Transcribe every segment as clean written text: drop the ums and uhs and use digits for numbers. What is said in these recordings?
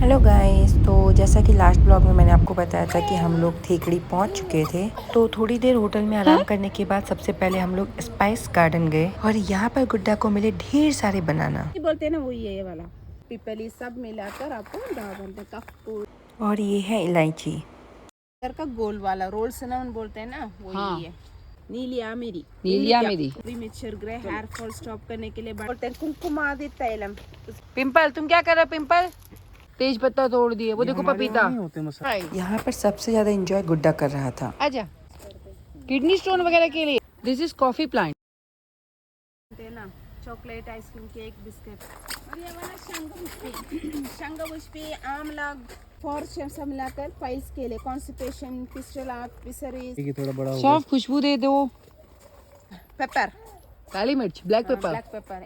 Hello guys, तो जैसा कि लास्ट ब्लॉग में मैंने आपको बताया था कि हम लोग थेकड़ी पहुंच चुके थे। तो थोड़ी देर होटल में आराम करने के बाद सबसे पहले हम लोग स्पाइस गार्डन गए और यहाँ पर गुड्डा को मिले ढेर सारे बनाना। बोलते हैं ना, वही है ये वाला पिपली, सब मिलाकर आपको 10 घंटे का फूल। और ये है इलायची का गोल वाला रोल सिनेमन बोलते हैं ना, वो हाँ। यही है। नीलिया मेरी mixture grey hair fall stop करने के लिए बोलते हैं कुमकुमादि तैलम। पिंपल, तुम क्या कर रहे हो? पिंपल तेज पत्ता तोड़ दिए, वो देखो पपीता। यहाँ पर सबसे ज्यादा एंजॉय गुड्डा कर रहा था। आजा, किडनी स्टोन वगैरह के लिए this is coffee plant. Chocolate, ice cream, cake, biscuit और ये वाला शंखपुष्पी आमला फॉर सब मिलाकर फाइल्स के लिए कॉन्स्टिपेशन, फिस्टुला, फिशरीज। थोड़ा बड़ा सॉफ्ट खुशबू दे दो। पेपर, काली मिर्च, black pepper.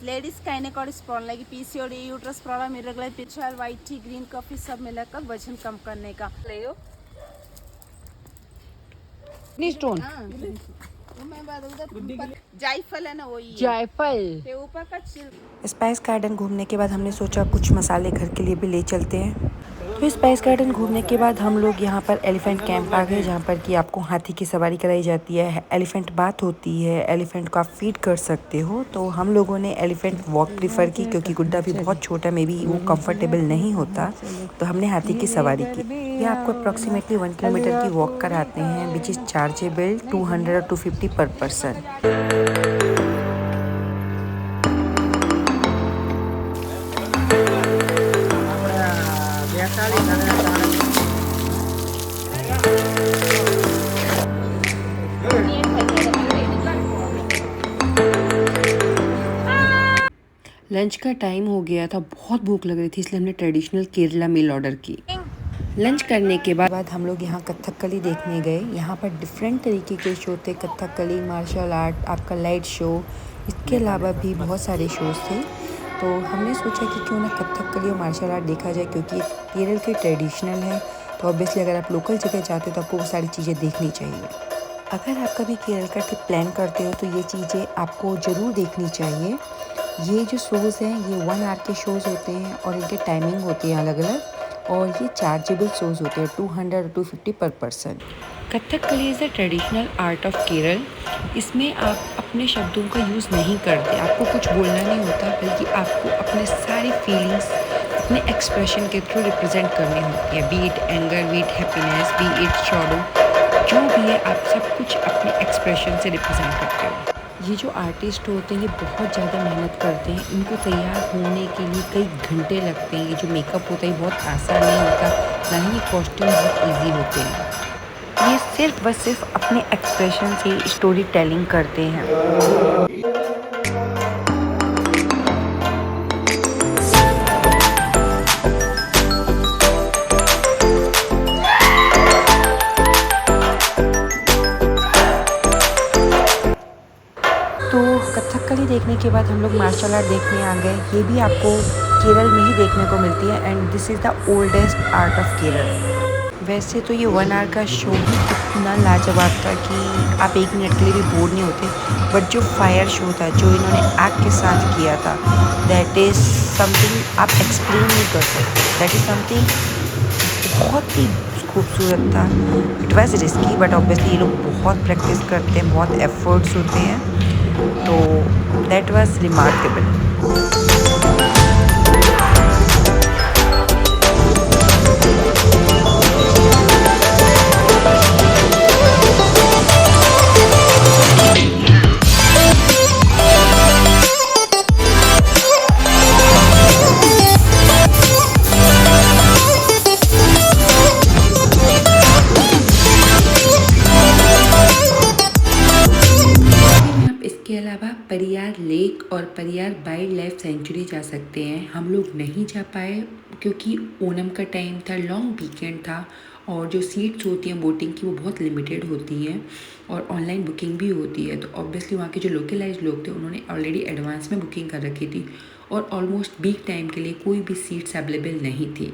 Ladies gynaecologist problem like PCOD, uterus problem, irregular period, white T, green coffee सब मिलाकर वजन कम करने का ले लो। किडनी स्टोन, जायफल है ना, वही जायफल। ऊपर का छिलका। स्पाइस गार्डन घूमने के बाद हमने सोचा कुछ मसाले घर के लिए भी ले चलते हैं। तो स्पाइस गार्डन घूमने के बाद हम लोग यहाँ पर एलिफेंट कैंप आ गए, जहाँ पर कि आपको हाथी की सवारी कराई जाती है, एलिफेंट बात होती है, एलिफेंट को आप फीड कर सकते हो। तो हम लोगों ने एलिफेंट वॉक प्रीफर की क्योंकि गुड्डा भी बहुत छोटा, मे बी वो कंफर्टेबल नहीं होता, तो हमने हाथी की सवारी की। ये आपको अप्रॉक्सीमेटली 1 किलोमीटर की वॉक कराते हैं, विच इज़ चार्जेबल 200 और 250 पर पर्सन। लंच का टाइम हो गया था, बहुत भूख लग रही थी, इसलिए हमने ट्रेडिशनल केरला मील ऑर्डर की। लंच करने के बाद हम लोग यहाँ कथकली देखने गए। यहाँ पर डिफरेंट तरीके के शो थे, कथकली, मार्शल आर्ट, आपका लाइट शो, इसके अलावा भी बहुत सारे शोज थे। तो हमने सोचा कि क्यों ना कथकली और मार्शल आर्ट देखा जाए, क्योंकि केरल के ट्रेडिशनल है। तो ऑब्वियसली अगर आप लोकल जगह जाते हो तो आपको वो सारी चीज़ें देखनी चाहिए। अगर आप कभी केरल का ट्रिप प्लान करते हो तो ये चीज़ें आपको ज़रूर देखनी चाहिए। ये जो शोज़ हैं ये 1 आवर के शोज़ होते हैं और इनके टाइमिंग होती है अलग अलग, और ये चार्जेबल शोज़ होते हैं 200 और 250 पर person. Kathakali is the traditional art of Kerala. इसमें आप अपने शब्दों का यूज़ नहीं करते, आपको कुछ बोलना नहीं होता, बल्कि आपको अपने सारी फीलिंग्स अपने एक्सप्रेशन के थ्रू रिप्रेजेंट करनी होती है। B it anger, B it happiness, B it sorrow, जो भी है आप सब कुछ अपने एक्सप्रेशन से रिप्रेजेंट करते हो। ये जो आर्टिस्ट होते हैं ये बहुत ज़्यादा मेहनत करते हैं, इनको तैयार होने के लिए कई घंटे लगते हैं। ये जो मेकअप होता है बहुत आसान नहीं होता, ना ही ये कॉस्ट्यूम बहुत इजी होते हैं। ये सिर्फ व सिर्फ अपने एक्सप्रेशन से स्टोरी टेलिंग करते हैं। तो कथकली देखने के बाद हम लोग मार्शल आर्ट देखने आ गए। ये भी आपको केरल में ही देखने को मिलती है and this is the oldest art of Kerala. वैसे तो ये 1 आवर का शो ही इतना लाजवाब था कि आप 1 मिनट के लिए भी बोर नहीं होते, बट जो फायर शो था, जो इन्होंने आग के साथ किया था, दैट इज़ समथिंग आप एक्सप्लेन नहीं कर सकते। दैट इज़ समथिंग बहुत ही खूबसूरत था। It was risky, but obviously ये लोग बहुत प्रैक्टिस करते हैं, बहुत एफर्ट्स होते हैं, तो दैट वाज रिमार्केबल। इसके अलावा परियार लेक और परियार वाइल्ड लाइफ सेंचुरी जा सकते हैं। हम लोग नहीं जा पाए क्योंकि ओणम का टाइम था, लॉन्ग वीकेंड था, और जो सीट्स होती हैं बोटिंग की वो बहुत लिमिटेड होती हैं और ऑनलाइन बुकिंग भी होती है। तो ऑब्वियसली वहाँ के जो लोकलाइज लोग थे उन्होंने ऑलरेडी एडवांस में बुकिंग कर रखी थी और ऑलमोस्ट वीक टाइम के लिए कोई भी सीट्स अवेलेबल नहीं थी।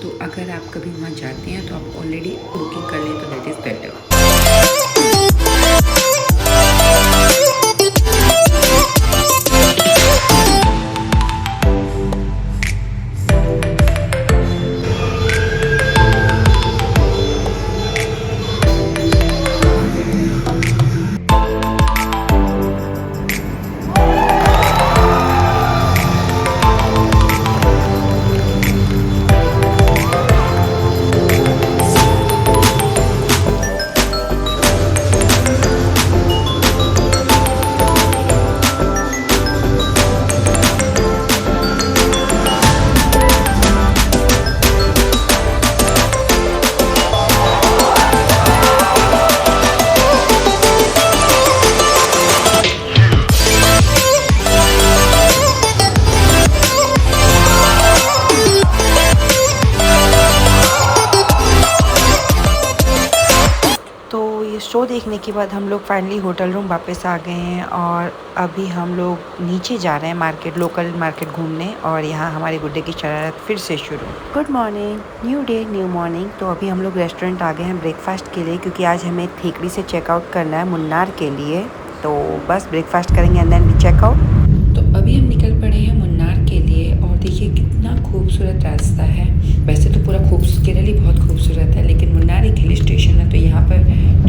तो अगर आप कभी वहाँ जाते हैं तो आप ऑलरेडी बुकिंग कर लें तो दैट इज़ बेटर। शो देखने के बाद हम लोग फाइनली होटल रूम वापस आ गए हैं और अभी हम लोग नीचे जा रहे हैं मार्केट, लोकल मार्केट घूमने। और यहाँ हमारे गुड्डे की शरारत फिर से शुरू। Good morning, new day new morning. तो अभी हम लोग रेस्टोरेंट आ गए हैं ब्रेकफास्ट के लिए, क्योंकि आज हमें थेकड़ी से चेकआउट करना है मुन्नार के लिए। तो बस ब्रेकफास्ट करेंगे एंड देन चेकआउट। तो अभी हम निकल पड़े हैं मुन्नार के लिए और देखिए कितना खूबसूरत रास्ता है। वैसे तो पूरा केरल ही बहुत खूबसूरत है, लेकिन मुन्नार एक हिल स्टेशन है तो यहाँ पर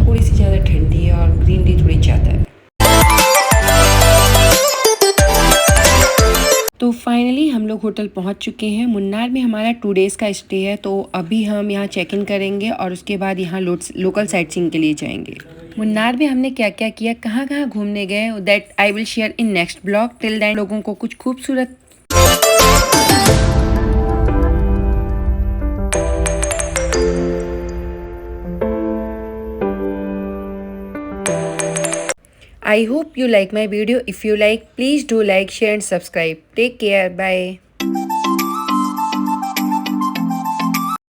थोड़ी सी ज़्यादा ठंडी है और ग्रीनरी थोड़ी ज़्यादा है। तो फाइनली हम लोग होटल पहुँच चुके हैं। मुन्नार में हमारा 2 डेज़ का स्टे है, तो अभी हम यहाँ चेक इन करेंगे और उसके बाद यहाँ लोकल साइट सीइंग के लिए जाएंगे। मुन्नार में हमने क्या क्या किया, कहाँ कहाँ घूमने गए, that I will share in next blog. Till then लोगों को कुछ खूबसूरत I hope you like my video. If you like, please do like, share and subscribe. Take care. Bye.